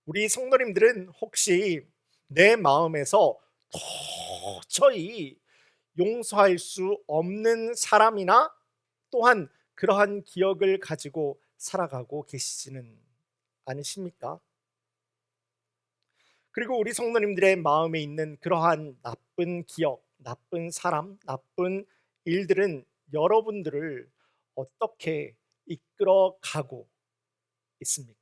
우리 성도님들은 혹시 내 마음에서 도저히 용서할 수 없는 사람이나 또한 그러한 기억을 가지고 살아가고 계시지는 않으십니까? 그리고 우리 성도님들의 마음에 있는 그러한 나쁜 기억, 나쁜 사람, 나쁜 일들은 여러분들을 어떻게 이끌어 가고 있습니까?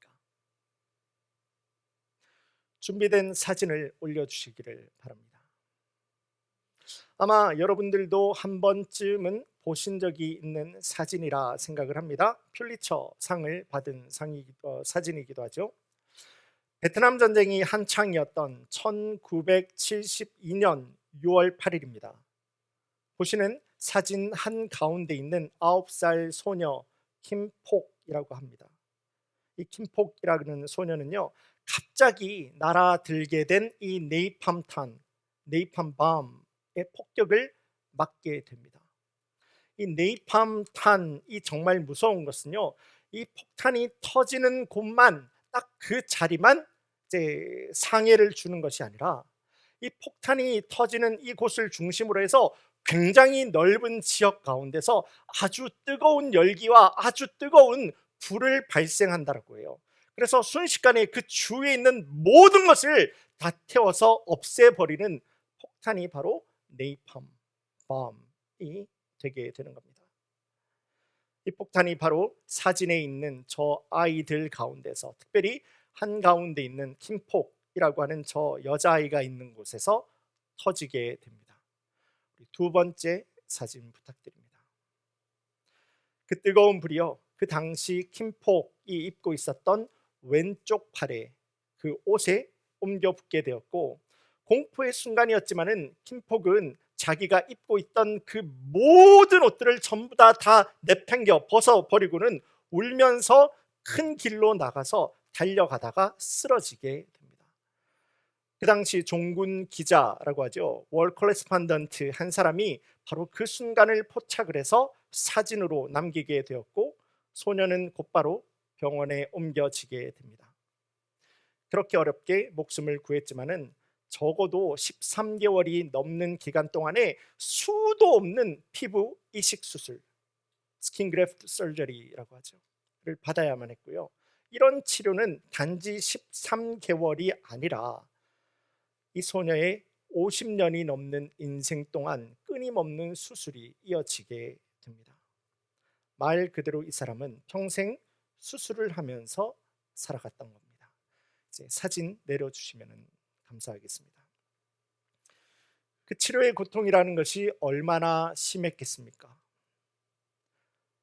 준비된 사진을 올려주시기를 바랍니다. 아마 여러분들도 한 번쯤은 보신 적이 있는 사진이라 생각을 합니다. 퓰리처 상을 받은 사진이기도 하죠. 베트남 전쟁이 한창이었던 1972년 6월 8일입니다. 보시는 사진 한 가운데 있는 9살 소녀 김폭이라고 합니다. 이 김폭이라는 소녀는요, 갑자기 날아들게 된 이 네이팜밤의 폭격을 맞게 됩니다. 이 네이팜탄이 정말 무서운 것은요, 이 폭탄이 터지는 곳만 딱 그 자리만 이제 상해를 주는 것이 아니라 이 폭탄이 터지는 이곳을 중심으로 해서 굉장히 넓은 지역 가운데서 아주 뜨거운 열기와 아주 뜨거운 불을 발생한다라고 해요. 그래서 순식간에 그 주위에 있는 모든 것을 다 태워서 없애버리는 폭탄이 바로 네이팜밤이 되게 되는 겁니다. 이 폭탄이 바로 사진에 있는 저 아이들 가운데서, 특별히 한가운데 있는 김폭이라고 하는 저 여자아이가 있는 곳에서 터지게 됩니다. 두 번째 사진 부탁드립니다. 그 뜨거운 불이요, 그 당시 김폭이 입고 있었던 왼쪽 팔에 그 옷에 옮겨 붙게 되었고, 공포의 순간이었지만은 김폭은 자기가 입고 있던 그 모든 옷들을 전부 다 내팽겨 벗어 버리고는 울면서 큰 길로 나가서 달려가다가 쓰러지게 됩니다. 그 당시 종군 기자라고 하죠, 월 코레스판던트 한 사람이 바로 그 순간을 포착을 해서 사진으로 남기게 되었고, 소녀는 곧바로 병원에 옮겨지게 됩니다. 그렇게 어렵게 목숨을 구했지만은 적어도 13개월이 넘는 기간 동안에 수도 없는 피부 이식 수술, 스킨 그래프트 서저리라고 하죠,를 받아야만 했고요. 이런 치료는 단지 13개월이 아니라 이 소녀의 50년이 넘는 인생 동안 끊임없는 수술이 이어지게 됩니다. 말 그대로 이 사람은 평생 수술을 하면서 살아갔던 겁니다. 이제 사진 내려주시면 감사하겠습니다. 그 치료의 고통이라는 것이 얼마나 심했겠습니까?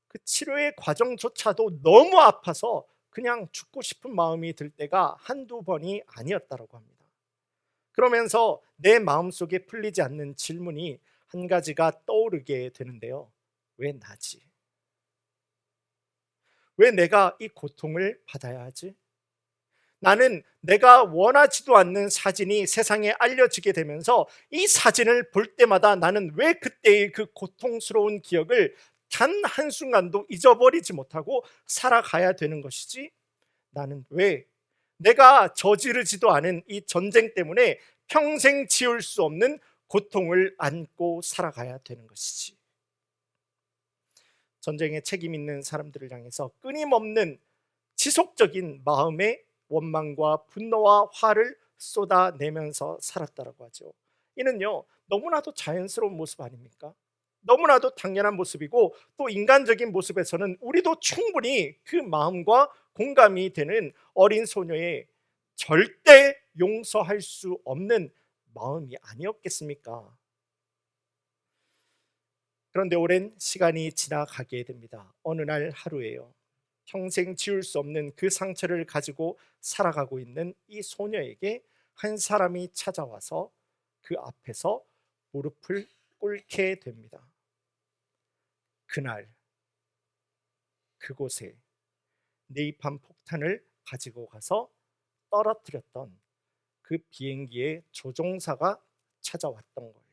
그 치료의 과정조차도 너무 아파서 그냥 죽고 싶은 마음이 들 때가 한두 번이 아니었다고 합니다. 그러면서 내 마음속에 풀리지 않는 질문이 한 가지가 떠오르게 되는데요. 왜 나지? 왜 내가 이 고통을 받아야 하지? 나는 내가 원하지도 않는 사진이 세상에 알려지게 되면서 이 사진을 볼 때마다 나는 왜 그때의 그 고통스러운 기억을 단 한순간도 잊어버리지 못하고 살아가야 되는 것이지? 나는 왜 내가 저지르지도 않은 이 전쟁 때문에 평생 지울 수 없는 고통을 안고 살아가야 되는 것이지? 전쟁에 책임 있는 사람들을 향해서 끊임없는 지속적인 마음의 원망과 분노와 화를 쏟아내면서 살았다라고 하죠. 이는요, 너무나도 자연스러운 모습 아닙니까? 너무나도 당연한 모습이고, 또 인간적인 모습에서는 우리도 충분히 그 마음과 공감이 되는 어린 소녀의 절대 용서할 수 없는 마음이 아니었겠습니까? 그런데 오랜 시간이 지나가게 됩니다. 어느 날 하루에요, 평생 지울 수 없는 그 상처를 가지고 살아가고 있는 이 소녀에게 한 사람이 찾아와서 그 앞에서 무릎을 꿇게 됩니다. 그날 그곳에 네이팜 폭탄을 가지고 가서 떨어뜨렸던 그 비행기의 조종사가 찾아왔던 거예요.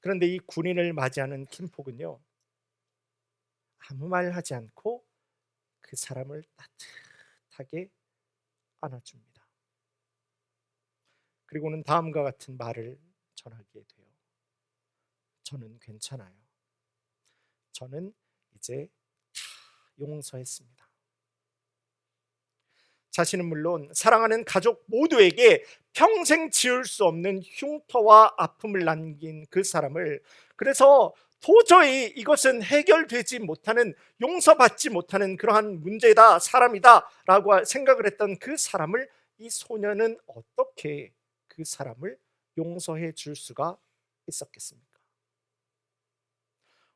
그런데 이 군인을 맞이하는 킴폭은요, 아무 말 하지 않고 그 사람을 따뜻하게 안아줍니다. 그리고는 다음과 같은 말을 전하게 돼요. 저는 괜찮아요. 저는 이제 다 용서했습니다. 자신은 물론 사랑하는 가족 모두에게 평생 지울 수 없는 흉터와 아픔을 남긴 그 사람을, 그래서 도저히 이것은 해결되지 못하는, 용서받지 못하는 그러한 문제다, 사람이다 라고 생각을 했던 그 사람을, 이 소녀는 어떻게 그 사람을 용서해 줄 수가 있었겠습니까?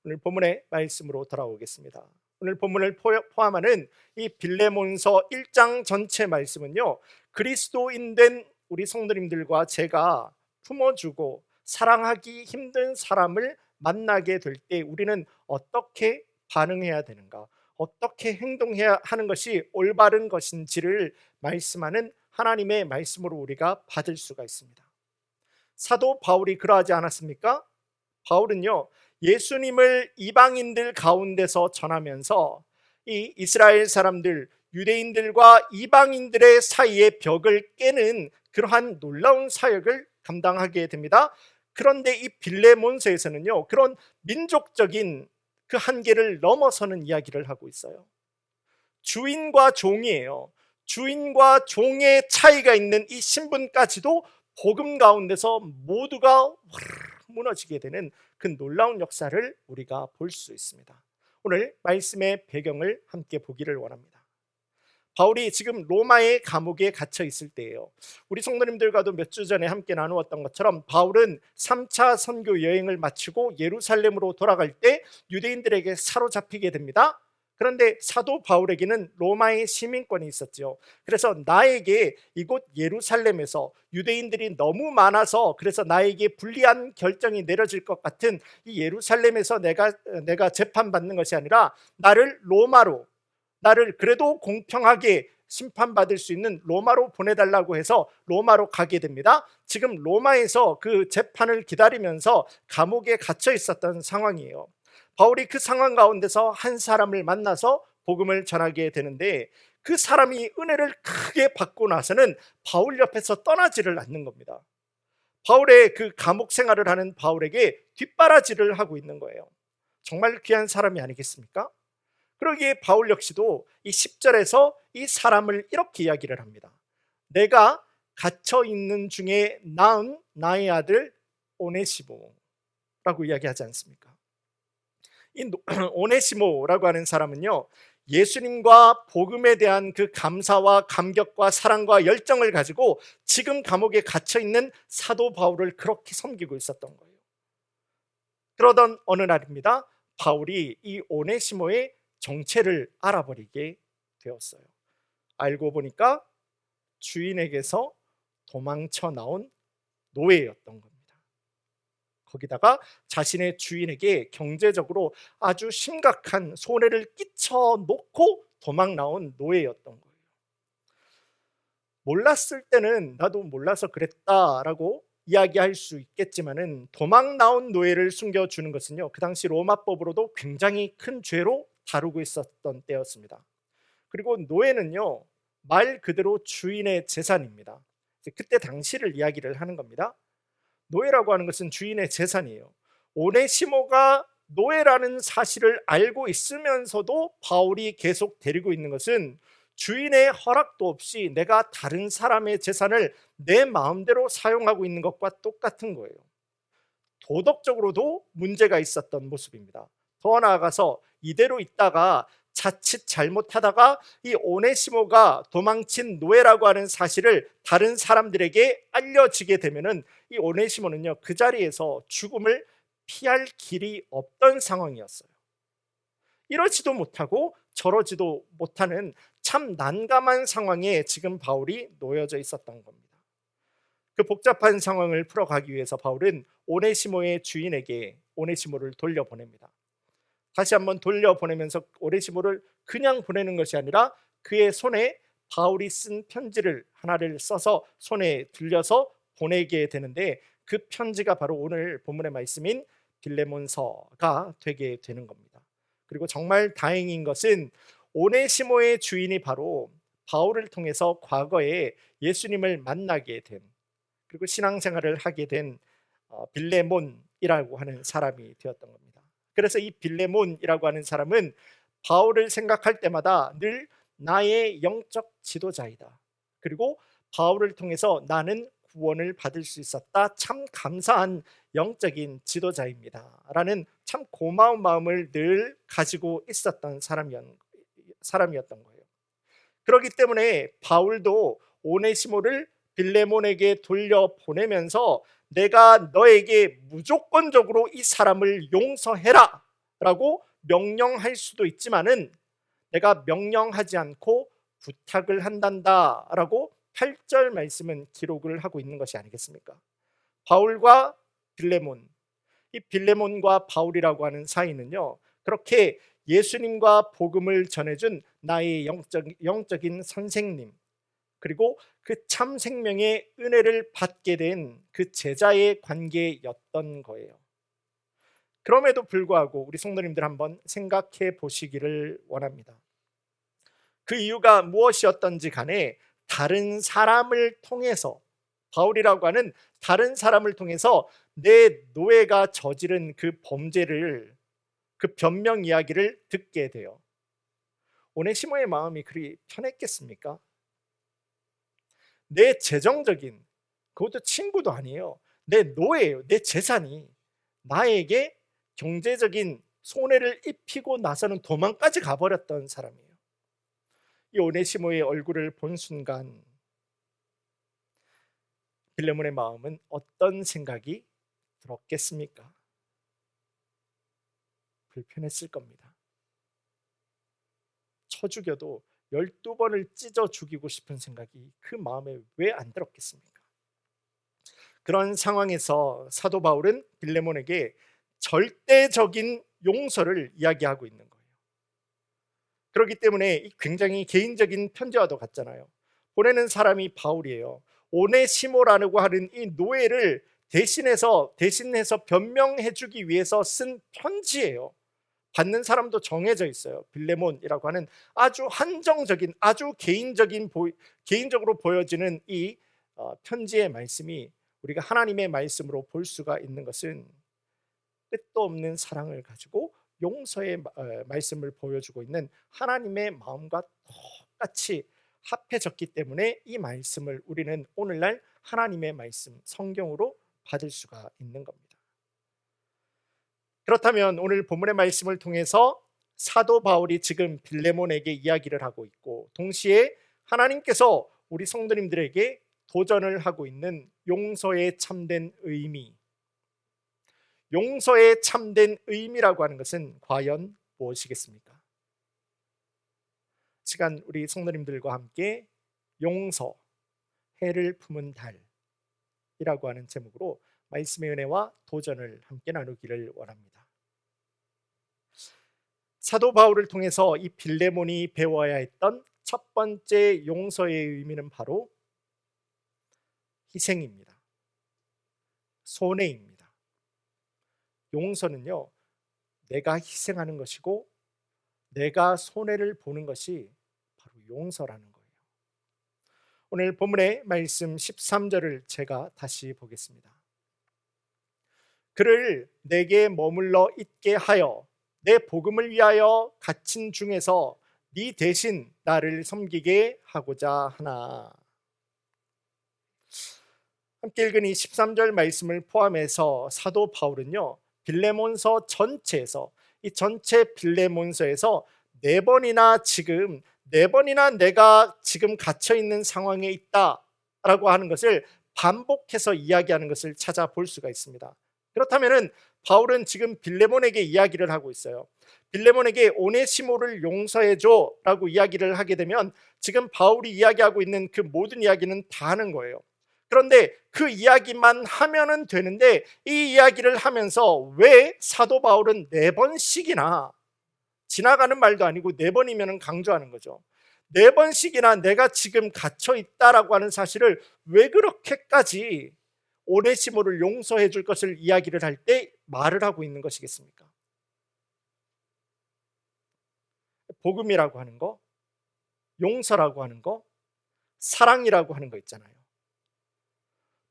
오늘 본문의 말씀으로 돌아오겠습니다. 오늘 본문을 포함하는 이 빌레몬서 1장 전체 말씀은요, 그리스도인 된 우리 성도님들과 제가 품어주고 사랑하기 힘든 사람을 만나게 될 때 우리는 어떻게 반응해야 되는가, 어떻게 행동해야 하는 것이 올바른 것인지를 말씀하는 하나님의 말씀으로 우리가 받을 수가 있습니다. 사도 바울이 그러하지 않았습니까? 바울은요, 예수님을 이방인들 가운데서 전하면서 이 이스라엘 사람들, 유대인들과 이방인들의 사이의 벽을 깨는 그러한 놀라운 사역을 감당하게 됩니다. 그런데 이 빌레몬서에서는요, 그런 민족적인 그 한계를 넘어서는 이야기를 하고 있어요. 주인과 종이에요. 주인과 종의 차이가 있는 이 신분까지도 복음 가운데서 모두가 무너지게 되는 그 놀라운 역사를 우리가 볼 수 있습니다. 오늘 말씀의 배경을 함께 보기를 원합니다. 바울이 지금 로마의 감옥에 갇혀 있을 때예요. 우리 성도님들과도 몇 주 전에 함께 나누었던 것처럼 바울은 3차 선교 여행을 마치고 예루살렘으로 돌아갈 때 유대인들에게 사로잡히게 됩니다. 그런데 사도 바울에게는 로마의 시민권이 있었죠. 그래서 나에게 이곳 예루살렘에서 유대인들이 너무 많아서 그래서 나에게 불리한 결정이 내려질 것 같은 이 예루살렘에서 내가 재판받는 것이 아니라 나를 로마로, 나를 그래도 공평하게 심판받을 수 있는 로마로 보내달라고 해서 로마로 가게 됩니다. 지금 로마에서 그 재판을 기다리면서 감옥에 갇혀 있었던 상황이에요. 바울이 그 상황 가운데서 한 사람을 만나서 복음을 전하게 되는데, 그 사람이 은혜를 크게 받고 나서는 바울 옆에서 떠나지를 않는 겁니다. 바울의 그 감옥 생활을 하는 바울에게 뒷바라지를 하고 있는 거예요. 정말 귀한 사람이 아니겠습니까? 그러기에 바울 역시도 이 10절에서 이 사람을 이렇게 이야기를 합니다. 내가 갇혀 있는 중에 낳은 나의 아들 오네시모라고 이야기하지 않습니까? 이 오네시모라고 하는 사람은요, 예수님과 복음에 대한 그 감사와 감격과 사랑과 열정을 가지고 지금 감옥에 갇혀 있는 사도 바울을 그렇게 섬기고 있었던 거예요. 그러던 어느 날입니다. 바울이 이 오네시모의 정체를 알아버리게 되었어요. 알고 보니까 주인에게서 도망쳐 나온 노예였던 겁니다. 거기다가 자신의 주인에게 경제적으로 아주 심각한 손해를 끼쳐 놓고 도망 나온 노예였던 거예요. 몰랐을 때는 나도 몰라서 그랬다라고 이야기할 수 있겠지만은, 도망 나온 노예를 숨겨주는 것은요, 그 당시 로마법으로도 굉장히 큰 죄로 다루고 있었던 때였습니다. 그리고 노예는요, 말 그대로 주인의 재산입니다. 그때 당시를 이야기를 하는 겁니다. 노예라고 하는 것은 주인의 재산이에요. 오네시모가 노예라는 사실을 알고 있으면서도 바울이 계속 데리고 있는 것은 주인의 허락도 없이 내가 다른 사람의 재산을 내 마음대로 사용하고 있는 것과 똑같은 거예요. 도덕적으로도 문제가 있었던 모습입니다. 더 나아가서 이대로 있다가 자칫 잘못하다가 이 오네시모가 도망친 노예라고 하는 사실을 다른 사람들에게 알려지게 되면은 이 오네시모는요, 그 자리에서 죽음을 피할 길이 없던 상황이었어요. 이러지도 못하고 저러지도 못하는 참 난감한 상황에 지금 바울이 놓여져 있었던 겁니다. 그 복잡한 상황을 풀어가기 위해서 바울은 오네시모의 주인에게 오네시모를 돌려보냅니다. 다시 한번 돌려보내면서 오네시모를 그냥 보내는 것이 아니라 그의 손에 바울이 쓴 편지를 하나를 써서 손에 들려서 보내게 되는데, 그 편지가 바로 오늘 본문의 말씀인 빌레몬서가 되게 되는 겁니다. 그리고 정말 다행인 것은 오네시모의 주인이 바로 바울을 통해서 과거에 예수님을 만나게 된, 그리고 신앙생활을 하게 된 빌레몬이라고 하는 사람이 되었던 겁니다. 그래서 이 빌레몬이라고 하는 사람은 바울을 생각할 때마다 늘 나의 영적 지도자이다, 그리고 바울을 통해서 나는 구원을 받을 수 있었다, 참 감사한 영적인 지도자입니다 라는 참 고마운 마음을 늘 가지고 있었던 사람이었던 거예요. 그렇기 때문에 바울도 오네시모를 빌레몬에게 돌려보내면서 내가 너에게 무조건적으로 이 사람을 용서해라 라고 명령할 수도 있지만은 내가 명령하지 않고 부탁을 한단다 라고 8절 말씀은 기록을 하고 있는 것이 아니겠습니까? 바울과 빌레몬, 이 빌레몬과 바울이라고 하는 사이는요, 그렇게 예수님과 복음을 전해준 나의 영적인 선생님, 그리고 그 참 생명의 은혜를 받게 된 그 제자의 관계였던 거예요. 그럼에도 불구하고 우리 성도님들 한번 생각해 보시기를 원합니다. 그 이유가 무엇이었던지 간에 다른 사람을 통해서, 바울이라고 하는 다른 사람을 통해서 내 노예가 저지른 그 범죄를, 그 변명 이야기를 듣게 돼요. 오네시모의 마음이 그리 편했겠습니까? 내 재정적인, 그것도 친구도 아니에요, 내 노예예요, 내 재산이 나에게 경제적인 손해를 입히고 나서는 도망까지 가버렸던 사람이에요. 이 오네시모의 얼굴을 본 순간 빌레몬의 마음은 어떤 생각이 들었겠습니까? 불편했을 겁니다. 쳐 죽여도 12번을 찢어 죽이고 싶은 생각이 그 마음에 왜 안 들었겠습니까? 그런 상황에서 사도 바울은 빌레몬에게 절대적인 용서를 이야기하고 있는 거예요. 그렇기 때문에 굉장히 개인적인 편지와도 같잖아요. 보내는 사람이 바울이에요. 오네시모라고 하는 이 노예를 대신해서 변명해 주기 위해서 쓴 편지예요. 받는 사람도 정해져 있어요. 빌레몬이라고 하는 아주 한정적인, 아주 개인적으로 보여지는 이 편지의 말씀이 우리가 하나님의 말씀으로 볼 수가 있는 것은 끝도 없는 사랑을 가지고 용서의 말씀을 보여주고 있는 하나님의 마음과 똑같이 합해졌기 때문에 이 말씀을 우리는 오늘날 하나님의 말씀, 성경으로 받을 수가 있는 겁니다. 그렇다면 오늘 본문의 말씀을 통해서 사도 바울이 지금 빌레몬에게 이야기를 하고 있고, 동시에 하나님께서 우리 성도님들에게 도전을 하고 있는 용서의 참된 의미, 용서의 참된 의미라고 하는 것은 과연 무엇이겠습니까? 시간 우리 성도님들과 함께 용서, 해를 품은 달이라고 하는 제목으로 말씀의 은혜와 도전을 함께 나누기를 원합니다. 사도 바울을 통해서 이 빌레몬이 배워야 했던 첫 번째 용서의 의미는 바로 희생입니다. 손해입니다. 용서는요, 내가 희생하는 것이고 내가 손해를 보는 것이 바로 용서라는 거예요. 오늘 본문의 말씀 13절을 제가 다시 보겠습니다. 그를 내게 머물러 있게 하여 내 복음을 위하여 갇힌 중에서 네 대신 나를 섬기게 하고자 하나. 함께 읽은 이 13절 말씀을 포함해서 사도 바울은요, 빌레몬서 전체에서, 이 전체 빌레몬서에서 네 번이나 내가 지금 갇혀 있는 상황에 있다라고 하는 것을 반복해서 이야기하는 것을 찾아볼 수가 있습니다. 그렇다면은 바울은 지금 빌레몬에게 이야기를 하고 있어요. 빌레몬에게 오네시모를 용서해줘라고 이야기를 하게 되면 지금 바울이 이야기하고 있는 그 모든 이야기는 다 하는 거예요. 그런데 그 이야기만 하면은 되는데 이 이야기를 하면서 왜 사도 바울은 4번씩이나, 지나가는 말도 아니고 4번이면 강조하는 거죠, 4번씩이나 내가 지금 갇혀 있다라고 하는 사실을 왜 그렇게까지 오네시모를 용서해 줄 것을 이야기를 할 때 말을 하고 있는 것이겠습니까? 복음이라고 하는 거, 용서라고 하는 거, 사랑이라고 하는 거 있잖아요.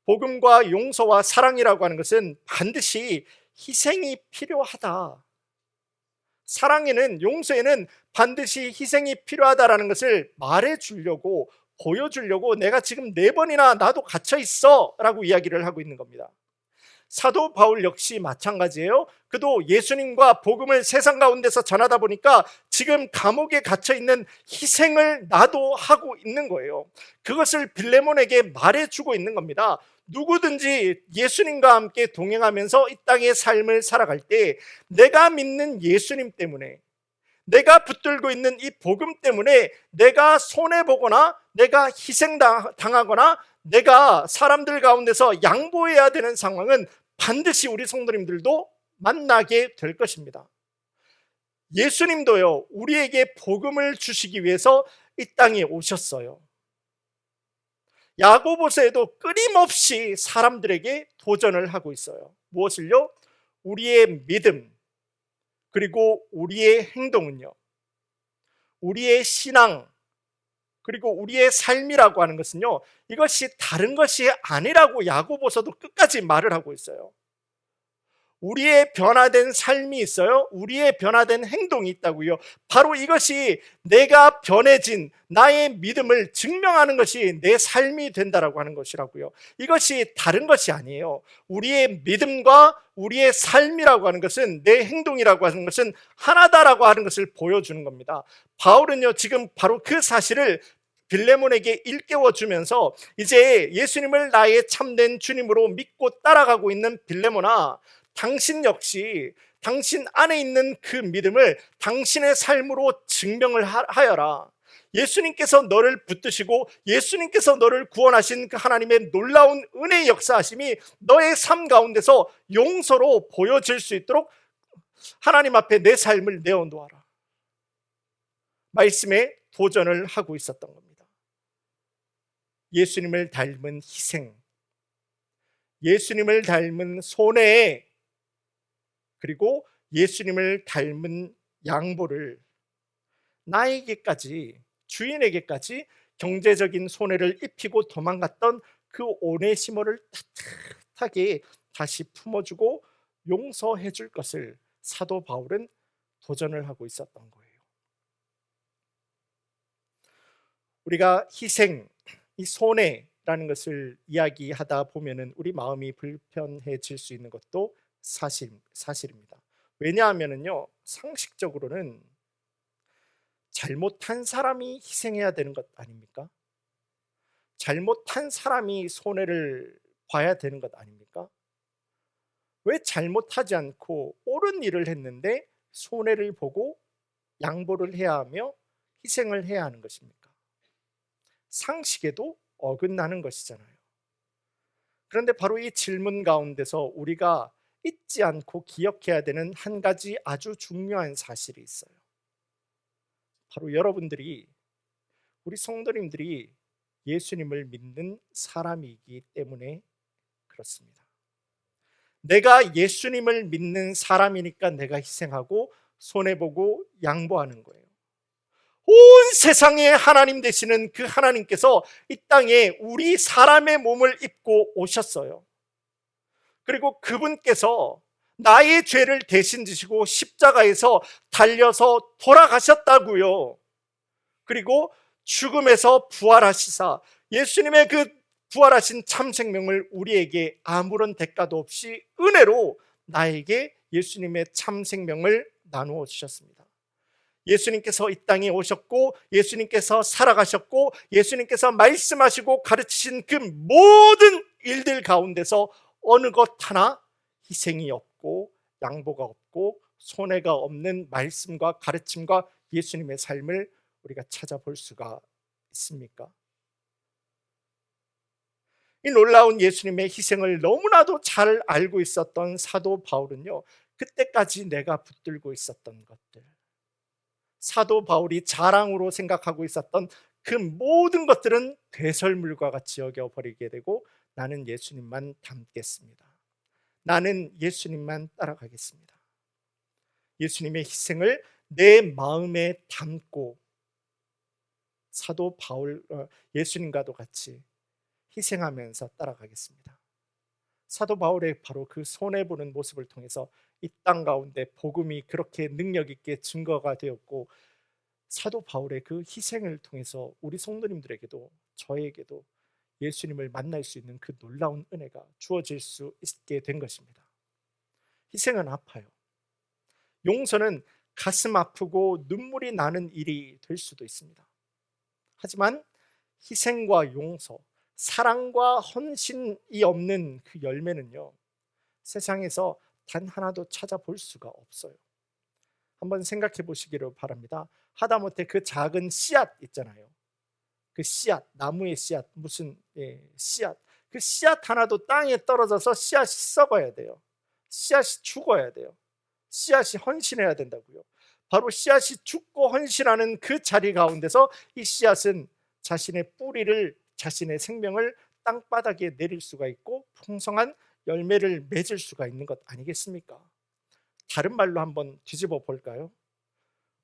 복음과 용서와 사랑이라고 하는 것은 반드시 희생이 필요하다. 사랑에는, 용서에는 반드시 희생이 필요하다라는 것을 말해주려고, 보여주려고 내가 지금 4번이나 나도 갇혀 있어 라고 이야기를 하고 있는 겁니다. 사도 바울 역시 마찬가지예요. 그도 예수님과 복음을 세상 가운데서 전하다 보니까 지금 감옥에 갇혀 있는 희생을 나도 하고 있는 거예요. 그것을 빌레몬에게 말해주고 있는 겁니다. 누구든지 예수님과 함께 동행하면서 이 땅의 삶을 살아갈 때 내가 믿는 예수님 때문에, 내가 붙들고 있는 이 복음 때문에 내가 손해보거나 내가 희생당하거나 내가 사람들 가운데서 양보해야 되는 상황은 반드시 우리 성도님들도 만나게 될 것입니다. 예수님도요, 우리에게 복음을 주시기 위해서 이 땅에 오셨어요. 야고보서에도 끊임없이 사람들에게 도전을 하고 있어요. 무엇을요? 우리의 믿음, 그리고 우리의 행동은요, 우리의 신앙, 그리고 우리의 삶이라고 하는 것은요, 이것이 다른 것이 아니라고 야고보서도 끝까지 말을 하고 있어요. 우리의 변화된 삶이 있어요. 우리의 변화된 행동이 있다고요. 바로 이것이 내가 변해진 나의 믿음을 증명하는 것이 내 삶이 된다라고 하는 것이라고요. 이것이 다른 것이 아니에요. 우리의 믿음과 우리의 삶이라고 하는 것은, 내 행동이라고 하는 것은 하나다라고 하는 것을 보여주는 겁니다. 바울은요, 지금 바로 그 사실을 빌레몬에게 일깨워 주면서, 이제 예수님을 나의 참된 주님으로 믿고 따라가고 있는 빌레몬아, 당신 역시 당신 안에 있는 그 믿음을 당신의 삶으로 증명을 하여라. 예수님께서 너를 붙드시고 예수님께서 너를 구원하신 그 하나님의 놀라운 은혜의 역사하심이 너의 삶 가운데서 용서로 보여질 수 있도록 하나님 앞에 내 삶을 내어놓아라. 말씀에 도전을 하고 있었던 겁니다. 예수님을 닮은 희생, 예수님을 닮은 손해, 그리고 예수님을 닮은 양보를 나에게까지, 주인에게까지 경제적인 손해를 입히고 도망갔던 그 오네시모를 따뜻하게 다시 품어주고 용서해 줄 것을 사도 바울은 도전을 하고 있었던 거예요. 우리가 희생, 이 손해라는 것을 이야기하다 보면은 우리 마음이 불편해질 수 있는 것도 사실입니다. 왜냐하면은요, 상식적으로는 잘못한 사람이 희생해야 되는 것 아닙니까? 잘못한 사람이 손해를 봐야 되는 것 아닙니까? 왜 잘못하지 않고 옳은 일을 했는데 손해를 보고 양보를 해야 하며 희생을 해야 하는 것입니까? 상식에도 어긋나는 것이잖아요. 그런데 바로 이 질문 가운데서 우리가 잊지 않고 기억해야 되는 한 가지 아주 중요한 사실이 있어요. 바로 여러분들이, 우리 성도님들이 예수님을 믿는 사람이기 때문에 그렇습니다. 내가 예수님을 믿는 사람이니까 내가 희생하고 손해보고 양보하는 거예요. 온 세상에 하나님 되시는 그 하나님께서 이 땅에 우리 사람의 몸을 입고 오셨어요. 그리고 그분께서 나의 죄를 대신 지시고 십자가에서 달려서 돌아가셨다고요. 그리고 죽음에서 부활하시사 예수님의 그 부활하신 참 생명을 우리에게 아무런 대가도 없이 은혜로 나에게 예수님의 참 생명을 나누어 주셨습니다. 예수님께서 이 땅에 오셨고 예수님께서 살아가셨고 예수님께서 말씀하시고 가르치신 그 모든 일들 가운데서 어느 것 하나 희생이 없고 양보가 없고 손해가 없는 말씀과 가르침과 예수님의 삶을 우리가 찾아볼 수가 있습니까? 이 놀라운 예수님의 희생을 너무나도 잘 알고 있었던 사도 바울은요, 그때까지 내가 붙들고 있었던 것들, 사도 바울이 자랑으로 생각하고 있었던 그 모든 것들은 배설물과 같이 여겨버리게 되고, 나는 예수님만 닮겠습니다. 나는 예수님만 따라가겠습니다. 예수님의 희생을 내 마음에 담고 사도 바울 예수님과도 같이 희생하면서 따라가겠습니다. 사도 바울의 바로 그 손해보는 모습을 통해서 이 땅 가운데 복음이 그렇게 능력 있게 증거가 되었고, 사도 바울의 그 희생을 통해서 우리 성도님들에게도 저에게도 예수님을 만날 수 있는 그 놀라운 은혜가 주어질 수 있게 된 것입니다. 희생은 아파요. 용서는 가슴 아프고 눈물이 나는 일이 될 수도 있습니다. 하지만 희생과 용서, 사랑과 헌신이 없는 그 열매는요, 세상에서 단 하나도 찾아볼 수가 없어요. 한번 생각해 보시기를 바랍니다. 하다못해 그 작은 씨앗 있잖아요. 그 씨앗, 나무의 씨앗, 무슨 씨앗, 그 씨앗 하나도 땅에 떨어져서 씨앗이 썩어야 돼요. 씨앗이 죽어야 돼요. 씨앗이 헌신해야 된다고요. 바로 씨앗이 죽고 헌신하는 그 자리 가운데서 이 씨앗은 자신의 뿌리를, 자신의 생명을 땅바닥에 내릴 수가 있고 풍성한 열매를 맺을 수가 있는 것 아니겠습니까? 다른 말로 한번 뒤집어 볼까요?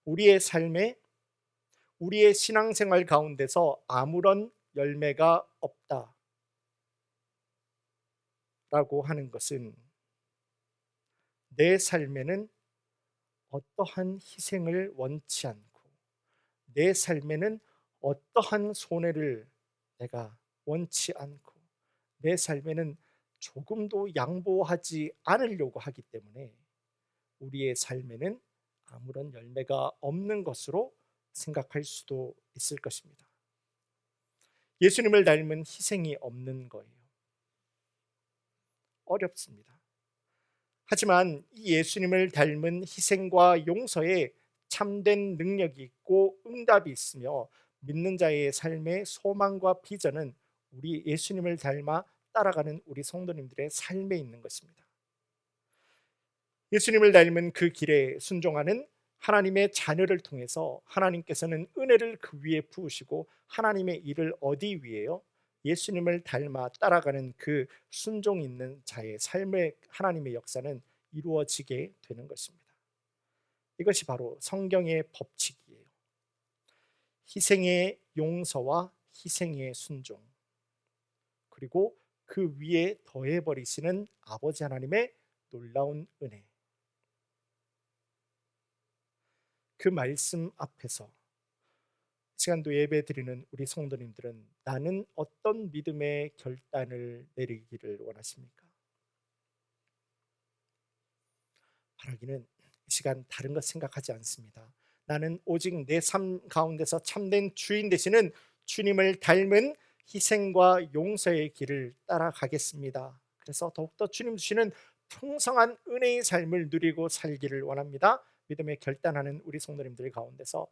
우리의 삶에, 우리의 신앙생활 가운데서 아무런 열매가 없다라고 하는 것은 내 삶에는 어떠한 희생을 원치 않고, 내 삶에는 어떠한 손해를 내가 원치 않고, 내 삶에는 조금도 양보하지 않으려고 하기 때문에 우리의 삶에는 아무런 열매가 없는 것으로 생각할 수도 있을 것입니다. 예수님을 닮은 희생이 없는 거예요. 어렵습니다. 하지만 이 예수님을 닮은 희생과 용서에 참된 능력이 있고 응답이 있으며 믿는 자의 삶의 소망과 비전은 우리 예수님을 닮아 따라가는 우리 성도님들의 삶에 있는 것입니다. 예수님을 닮은 그 길에 순종하는 하나님의 자녀를 통해서 하나님께서는 은혜를 그 위에 부으시고 하나님의 일을 어디 위에요? 예수님을 닮아 따라가는 그 순종 있는 자의 삶의 하나님의 역사는 이루어지게 되는 것입니다. 이것이 바로 성경의 법칙이에요. 희생의 용서와 희생의 순종, 그리고 그 위에 더해버리시는 아버지 하나님의 놀라운 은혜. 그 말씀 앞에서 시간도 예배 드리는 우리 성도님들은 나는 어떤 믿음의 결단을 내리기를 원하십니까? 바라기는 이 시간 다른 것 생각하지 않습니다. 나는 오직 내 삶 가운데서 참된 주인 되시는 주님을 닮은 희생과 용서의 길을 따라가겠습니다. 그래서 더욱더 주님 주시는 풍성한 은혜의 삶을 누리고 살기를 원합니다. 믿음의 결단하는 우리 성도님들 가운데서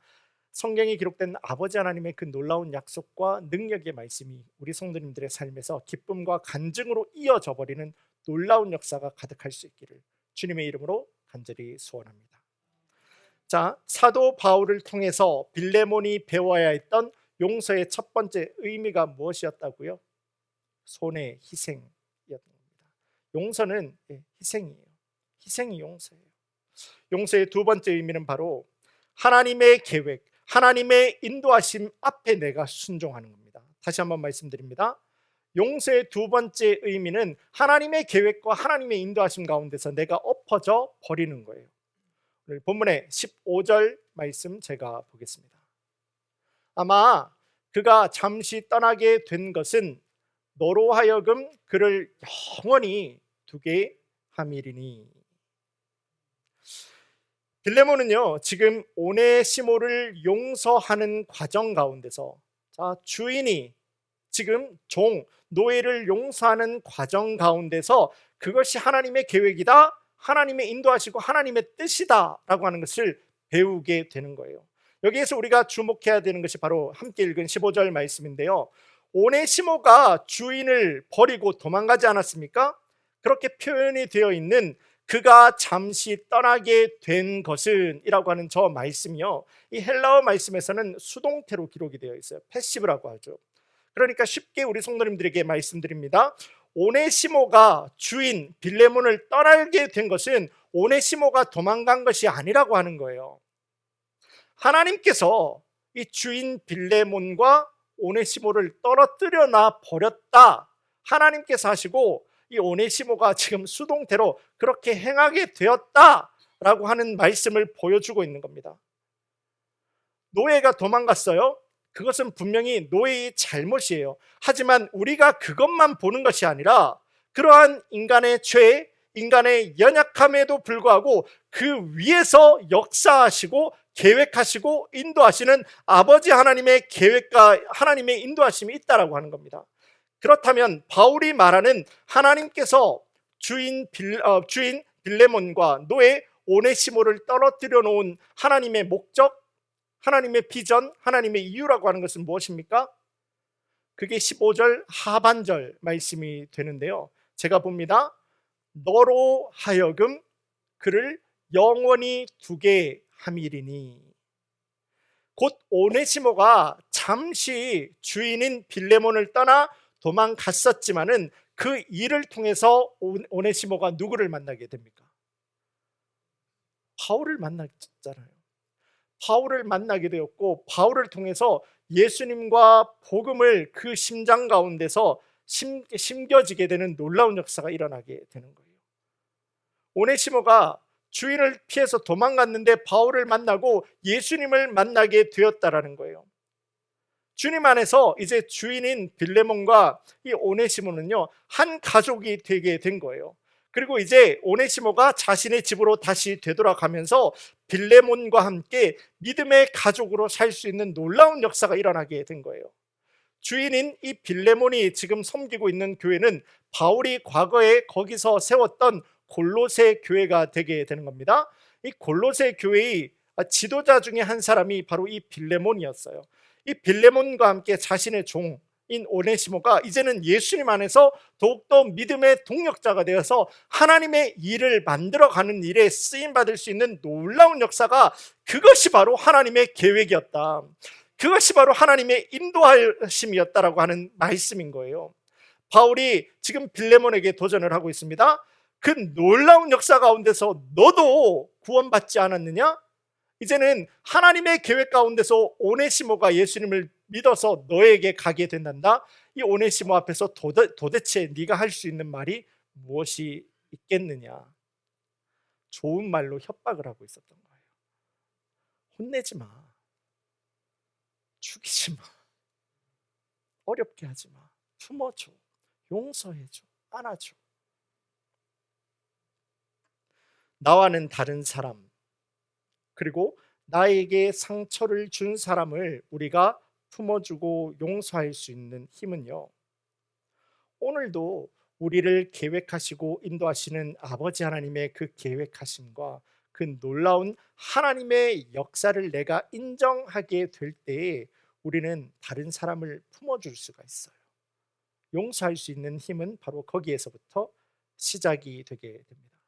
성경에 기록된 아버지 하나님의 그 놀라운 약속과 능력의 말씀이 우리 성도님들의 삶에서 기쁨과 간증으로 이어져 버리는 놀라운 역사가 가득할 수 있기를 주님의 이름으로 간절히 소원합니다. 자, 사도 바울을 통해서 빌레몬이 배워야 했던 용서의 첫 번째 의미가 무엇이었다고요? 손의 희생이었던 겁니다. 용서는 희생이에요. 희생이 용서예요. 용서의 두 번째 의미는 바로 하나님의 계획, 하나님의 인도하심 앞에 내가 순종하는 겁니다. 다시 한번 말씀드립니다. 용서의 두 번째 의미는 하나님의 계획과 하나님의 인도하심 가운데서 내가 엎어져 버리는 거예요. 오늘 본문의 15절 말씀 제가 보겠습니다. 아마 그가 잠시 떠나게 된 것은 너로 하여금 그를 영원히 두게 함이리니. 빌레몬은요, 지금 오네시모를 용서하는 과정 가운데서, 자, 주인이 지금 노예를 용서하는 과정 가운데서 그것이 하나님의 계획이다, 하나님의 인도하시고 하나님의 뜻이다 라고 하는 것을 배우게 되는 거예요. 여기에서 우리가 주목해야 되는 것이 바로 함께 읽은 15절 말씀인데요, 오네시모가 주인을 버리고 도망가지 않았습니까? 그렇게 표현이 되어 있는 그가 잠시 떠나게 된 것은 이라고 하는 저 말씀이요, 이 헬라어 말씀에서는 수동태로 기록이 되어 있어요. 패시브라고 하죠. 그러니까 쉽게 우리 성도님들에게 말씀드립니다. 오네시모가 주인 빌레몬을 떠나게 된 것은 오네시모가 도망간 것이 아니라고 하는 거예요. 하나님께서 이 주인 빌레몬과 오네시모를 떨어뜨려 놔 버렸다. 하나님께서 하시고 이 오네시모가 지금 수동태로 그렇게 행하게 되었다라고 하는 말씀을 보여주고 있는 겁니다. 노예가 도망갔어요. 그것은 분명히 노예의 잘못이에요. 하지만 우리가 그것만 보는 것이 아니라 그러한 인간의 죄, 인간의 연약함에도 불구하고 그 위에서 역사하시고 계획하시고 인도하시는 아버지 하나님의 계획과 하나님의 인도하심이 있다라고 하는 겁니다. 그렇다면 바울이 말하는 하나님께서 주인 빌레몬과 노예 오네시모를 떨어뜨려 놓은 하나님의 목적, 하나님의 비전, 하나님의 이유라고 하는 것은 무엇입니까? 그게 15절 하반절 말씀이 되는데요. 제가 봅니다. 너로 하여금 그를 영원히 두게 함이리니. 곧 오네시모가 잠시 주인인 빌레몬을 떠나 도망갔었지만은 그 일을 통해서 오네시모가 누구를 만나게 됩니까? 바울을 만났잖아요. 바울을 만나게 되었고 바울을 통해서 예수님과 복음을 그 심장 가운데서 심겨지게 되는 놀라운 역사가 일어나게 되는 거예요. 오네시모가 주인을 피해서 도망갔는데 바울을 만나고 예수님을 만나게 되었다라는 거예요. 주님 안에서 이제 주인인 빌레몬과 이 오네시모는요 한 가족이 되게 된 거예요. 그리고 이제 오네시모가 자신의 집으로 다시 되돌아가면서 빌레몬과 함께 믿음의 가족으로 살 수 있는 놀라운 역사가 일어나게 된 거예요. 주인인 이 빌레몬이 지금 섬기고 있는 교회는 바울이 과거에 거기서 세웠던 골로새 교회가 되게 되는 겁니다. 이 골로새 교회의 지도자 중에 한 사람이 바로 이 빌레몬이었어요. 이 빌레몬과 함께 자신의 종인 오네시모가 이제는 예수님 안에서 더욱더 믿음의 동력자가 되어서 하나님의 일을 만들어가는 일에 쓰임받을 수 있는 놀라운 역사가, 그것이 바로 하나님의 계획이었다, 그것이 바로 하나님의 인도하심이었다라고 하는 말씀인 거예요. 바울이 지금 빌레몬에게 도전을 하고 있습니다. 그 놀라운 역사 가운데서 너도 구원받지 않았느냐? 이제는 하나님의 계획 가운데서 오네시모가 예수님을 믿어서 너에게 가게 된단다. 이 오네시모 앞에서 도대체 네가 할 수 있는 말이 무엇이 있겠느냐? 좋은 말로 협박을 하고 있었던 거예요. 혼내지 마, 죽이지 마, 어렵게 하지 마, 품어줘, 용서해줘, 안아줘. 나와는 다른 사람, 그리고 나에게 상처를 준 사람을 우리가 품어주고 용서할 수 있는 힘은요, 오늘도 우리를 계획하시고 인도하시는 아버지 하나님의 그 계획하심과 그 놀라운 하나님의 역사를 내가 인정하게 될 때에 우리는 다른 사람을 품어줄 수가 있어요. 용서할 수 있는 힘은 바로 거기에서부터 시작이 되게 됩니다.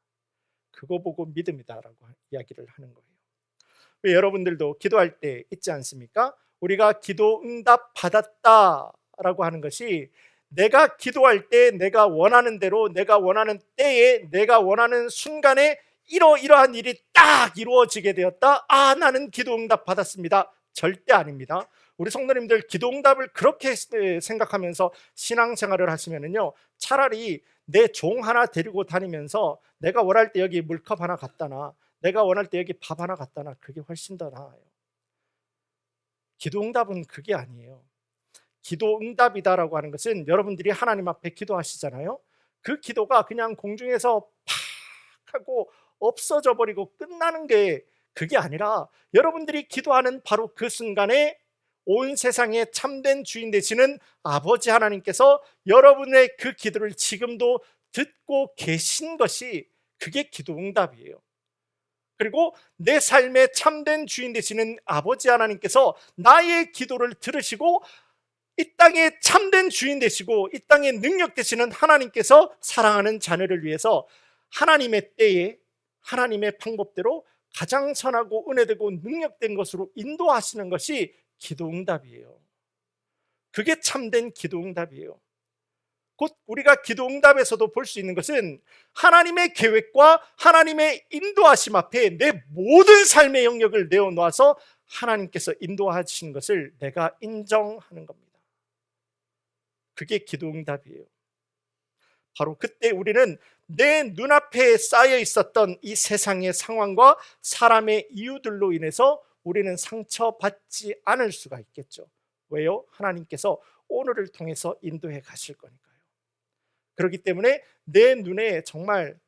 그거 보고 믿음이다라고 이야기를 하는 거예요. 왜 여러분들도 기도할 때 있지 않습니까? 우리가 기도 응답 받았다라고 하는 것이 내가 기도할 때 내가 원하는 대로, 내가 원하는 때에, 내가 원하는 순간에 이러한 일이 딱 이루어지게 되었다. 아, 나는 기도 응답 받았습니다. 절대 아닙니다. 우리 성도님들 기도 응답을 그렇게 생각하면서 신앙생활을 하시면은요, 차라리 내 종 하나 데리고 다니면서 내가 원할 때 여기 물컵 하나 갖다 놔, 내가 원할 때 여기 밥 하나 갖다 놔, 그게 훨씬 더 나아요. 기도 응답은 그게 아니에요. 기도 응답이다라고 하는 것은 여러분들이 하나님 앞에 기도하시잖아요. 그 기도가 그냥 공중에서 팍 하고 없어져 버리고 끝나는 게 그게 아니라 여러분들이 기도하는 바로 그 순간에 온 세상의 참된 주인 되시는 아버지 하나님께서 여러분의 그 기도를 지금도 듣고 계신 것이, 그게 기도 응답이에요. 그리고 내 삶의 참된 주인 되시는 아버지 하나님께서 나의 기도를 들으시고 이 땅의 참된 주인 되시고 이 땅의 능력 되시는 하나님께서 사랑하는 자녀를 위해서 하나님의 때에 하나님의 방법대로 가장 선하고 은혜되고 능력된 것으로 인도하시는 것이 기도응답이에요. 그게 참된 기도응답이에요. 곧 우리가 기도응답에서도 볼 수 있는 것은 하나님의 계획과 하나님의 인도하심 앞에 내 모든 삶의 영역을 내어놓아서 하나님께서 인도하신 것을 내가 인정하는 겁니다. 그게 기도응답이에요. 바로 그때 우리는 내 눈앞에 쌓여 있었던 이 세상의 상황과 사람의 이유들로 인해서 우리는 상처받지 않을 수가 있겠죠. 왜요? 하나님께서 오늘을 통해서 인도해 가실 거니까요. 그렇기 때문에 내 눈에 정말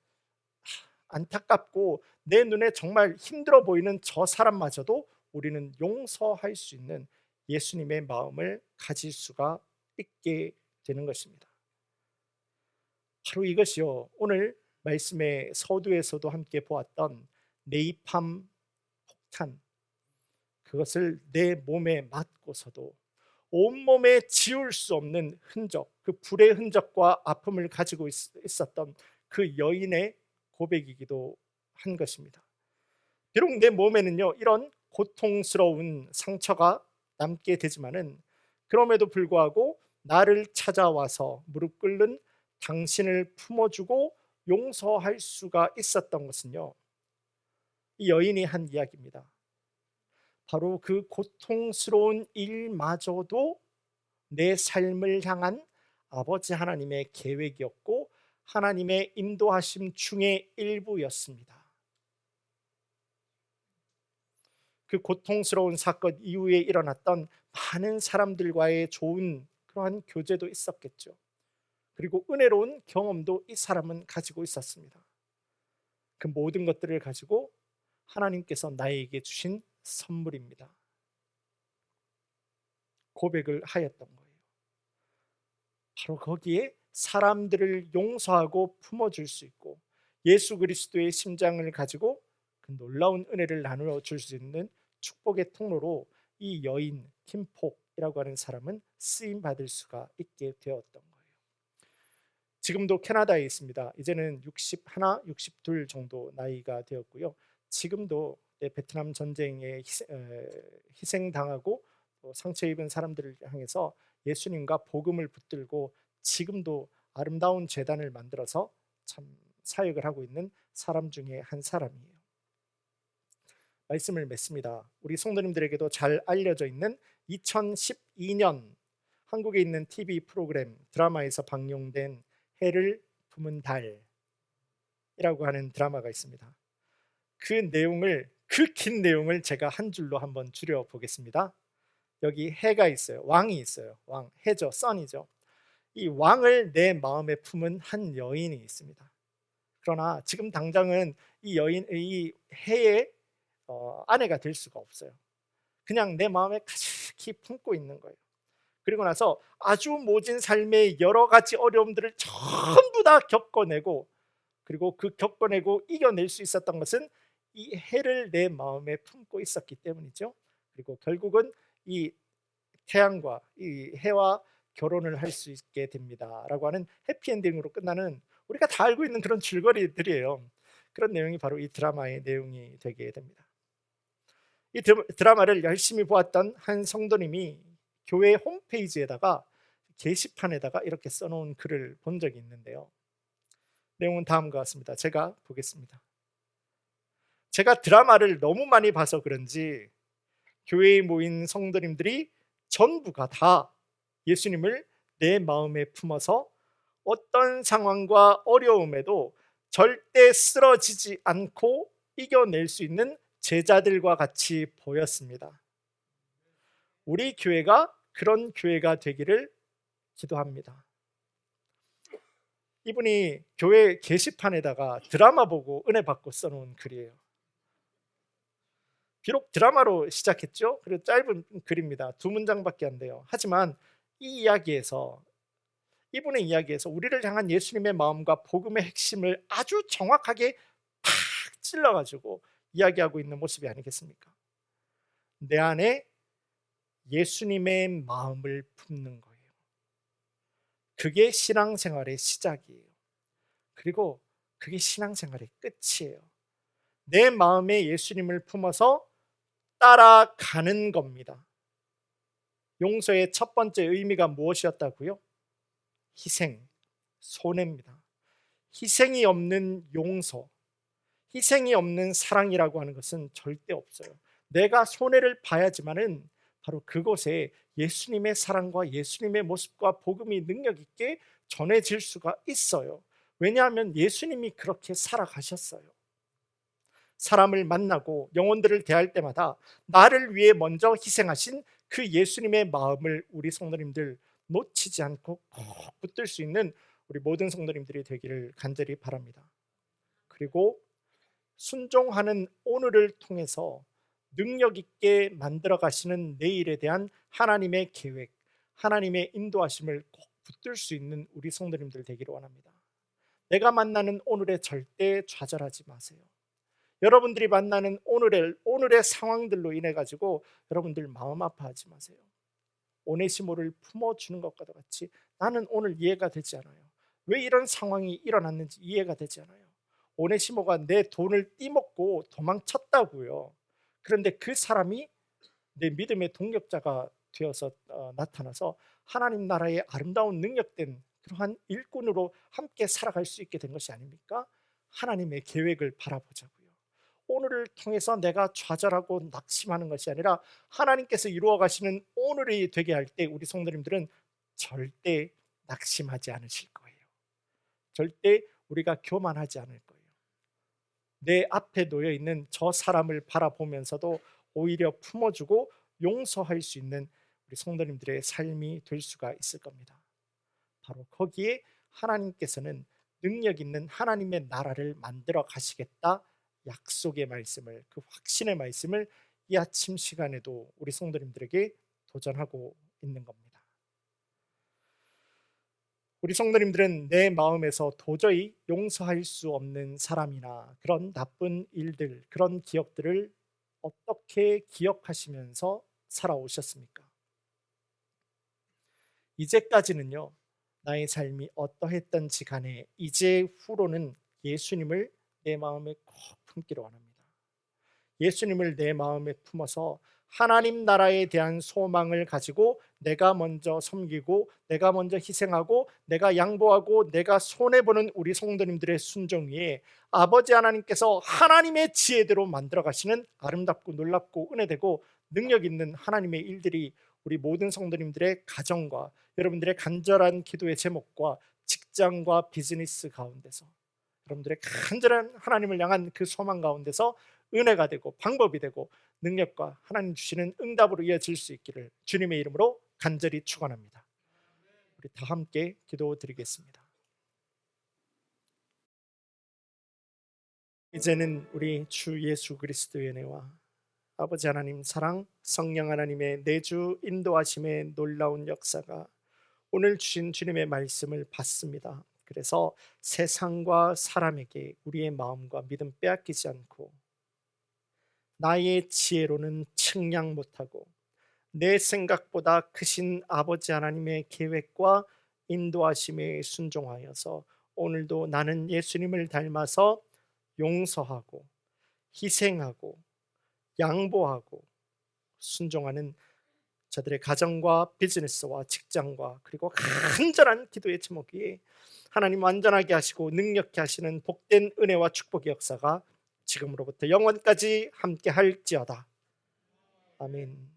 안타깝고 내 눈에 정말 힘들어 보이는 저 사람마저도 우리는 용서할 수 있는 예수님의 마음을 가질 수가 있게 되는 것입니다. 바로 이것이요, 오늘 말씀의 서두에서도 함께 보았던 네이팜 폭탄, 그것을 내 몸에 맞고서도 온몸에 지울 수 없는 흔적, 그 불의 흔적과 아픔을 가지고 있었던 그 여인의 고백이기도 한 것입니다. 비록 내 몸에는요 이런 고통스러운 상처가 남게 되지만은, 그럼에도 불구하고 나를 찾아와서 무릎 꿇는 당신을 품어주고 용서할 수가 있었던 것은요, 이 여인이 한 이야기입니다. 바로 그 고통스러운 일마저도 내 삶을 향한 아버지 하나님의 계획이었고 하나님의 인도하심 중의 일부였습니다. 그 고통스러운 사건 이후에 일어났던 많은 사람들과의 좋은 그러한 교제도 있었겠죠. 그리고 은혜로운 경험도 이 사람은 가지고 있었습니다. 그 모든 것들을 가지고 하나님께서 나에게 주신 선물입니다. 고백을 하였던 거예요. 바로 거기에 사람들을 용서하고 품어줄 수 있고 예수 그리스도의 심장을 가지고 그 놀라운 은혜를 나누어 줄 수 있는 축복의 통로로 이 여인 김폭이라고 하는 사람은 쓰임 받을 수가 있게 되었던 거예요. 지금도 캐나다에 있습니다. 이제는 61, 62 정도 나이가 되었고요. 지금도 베트남 전쟁에 희생당하고 상처 입은 사람들을 향해서 예수님과 복음을 붙들고 지금도 아름다운 제단을 만들어서 참 사역을 하고 있는 사람 중에 한 사람이에요. 말씀을 맺습니다. 우리 성도님들에게도 잘 알려져 있는 2012년 한국에 있는 TV 프로그램 드라마에서 방영된 해를 품은 달이라고 하는 드라마가 있습니다. 그 긴 내용을 제가 한 줄로 한번 줄여 보겠습니다. 여기 해가 있어요. 왕이 있어요. 왕, 해죠. 선이죠. 이 왕을 내 마음에 품은 한 여인이 있습니다. 그러나 지금 당장은 이 해의 아내가 될 수가 없어요. 그냥 내 마음에 가득히 품고 있는 거예요. 그리고 나서 아주 모진 삶의 여러 가지 어려움들을 전부 다 겪어내고, 그리고 그 겪어내고 이겨낼 수 있었던 것은 이 해를 내 마음에 품고 있었기 때문이죠. 그리고 결국은 이 태양과 이 해와 결혼을 할 수 있게 됩니다라고 하는 해피엔딩으로 끝나는, 우리가 다 알고 있는 그런 줄거리들이에요. 그런 내용이 바로 이 드라마의 내용이 되게 됩니다. 이 드라마를 열심히 보았던 한 성도님이 교회 홈페이지에다가 게시판에다가 이렇게 써놓은 글을 본 적이 있는데요. 내용은 다음과 같습니다. 제가 보겠습니다. 제가 드라마를 너무 많이 봐서 그런지 교회에 모인 성도님들이 전부가 다 예수님을 내 마음에 품어서 어떤 상황과 어려움에도 절대 쓰러지지 않고 이겨낼 수 있는 제자들과 같이 보였습니다. 우리 교회가 그런 교회가 되기를 기도합니다. 이분이 교회 게시판에다가 드라마 보고 은혜 받고 써놓은 글이에요. 비록 드라마로 시작했죠. 그리고 짧은 글입니다. 2문장밖에 안 돼요. 하지만 이 이야기에서, 이분의 이야기에서 우리를 향한 예수님의 마음과 복음의 핵심을 아주 정확하게 팍 찔러가지고 이야기하고 있는 모습이 아니겠습니까? 내 안에 예수님의 마음을 품는 거예요. 그게 신앙생활의 시작이에요. 그리고 그게 신앙생활의 끝이에요. 내 마음에 예수님을 품어서 따라가는 겁니다. 용서의 첫 번째 의미가 무엇이었다고요? 희생, 손해입니다. 희생이 없는 용서, 희생이 없는 사랑이라고 하는 것은 절대 없어요. 내가 손해를 봐야지만은 바로 그곳에 예수님의 사랑과 예수님의 모습과 복음이 능력 있게 전해질 수가 있어요. 왜냐하면 예수님이 그렇게 살아가셨어요. 사람을 만나고 영혼들을 대할 때마다 나를 위해 먼저 희생하신 그 예수님의 마음을 우리 성도님들 놓치지 않고 꼭 붙들 수 있는 우리 모든 성도님들이 되기를 간절히 바랍니다. 그리고 순종하는 오늘을 통해서 능력 있게 만들어 가시는 내일에 대한 하나님의 계획, 하나님의 인도하심을 꼭 붙들 수 있는 우리 성도님들 되기를 원합니다. 내가 만나는 오늘에 절대 좌절하지 마세요. 여러분들이 만나는 오늘의 상황들로 인해 가지고 여러분들 마음 아파하지 마세요. 오네시모를 품어주는 것과 같이 나는 오늘 이해가 되지 않아요. 왜 이런 상황이 일어났는지 이해가 되지 않아요. 오네시모가 내 돈을 띠먹고 도망쳤다고요. 그런데 그 사람이 내 믿음의 동력자가 되어서 나타나서 하나님 나라의 아름다운 능력된 그러한 일꾼으로 함께 살아갈 수 있게 된 것이 아닙니까? 하나님의 계획을 바라보자고요. 오늘을 통해서 내가 좌절하고 낙심하는 것이 아니라 하나님께서 이루어 가시는 오늘이 되게 할 때 우리 성도님들은 절대 낙심하지 않으실 거예요. 절대 우리가 교만하지 않을 거예요. 내 앞에 놓여 있는 저 사람을 바라보면서도 오히려 품어주고 용서할 수 있는 우리 성도님들의 삶이 될 수가 있을 겁니다. 바로 거기에 하나님께서는 능력 있는 하나님의 나라를 만들어 가시겠다 약속의 말씀을, 그 확신의 말씀을 이 아침 시간에도 우리 성도님들에게 도전하고 있는 겁니다. 우리 성도님들은 내 마음에서 도저히 용서할 수 없는 사람이나 그런 나쁜 일들, 그런 기억들을 어떻게 기억하시면서 살아오셨습니까? 이제까지는요, 나의 삶이 어떠했던지 간에 이제 후로는 예수님을 내 마음에 꼭 품기를 원합니다. 예수님을 내 마음에 품어서 하나님 나라에 대한 소망을 가지고 내가 먼저 섬기고 내가 먼저 희생하고 내가 양보하고 내가 손해보는 우리 성도님들의 순종 위에 아버지 하나님께서 하나님의 지혜대로 만들어 가시는 아름답고 놀랍고 은혜되고 능력 있는 하나님의 일들이 우리 모든 성도님들의 가정과 여러분들의 간절한 기도의 제목과 직장과 비즈니스 가운데서 여러분들의 간절한 하나님을 향한 그 소망 가운데서 은혜가 되고 방법이 되고 능력과 하나님 주시는 응답으로 이어질 수 있기를 주님의 이름으로 간절히 축원합니다. 우리 다 함께 기도드리겠습니다. 이제는 우리 주 예수 그리스도의 은혜와 아버지 하나님 사랑, 성령 하나님의 내주 인도하심의 놀라운 역사가 오늘 주신 주님의 말씀을 받습니다. 그래서 세상과 사람에게 우리의 마음과 믿음 빼앗기지 않고 나의 지혜로는 측량 못하고 내 생각보다 크신 아버지 하나님의 계획과 인도하심에 순종하여서 오늘도 나는 예수님을 닮아서 용서하고 희생하고 양보하고 순종하는 저들의 가정과 비즈니스와 직장과 그리고 간절한 기도의 제목이 하나님 완전하게 하시고 능력케 하시는 복된 은혜와 축복의 역사가 지금으로부터 영원까지 함께 할지어다. 아멘.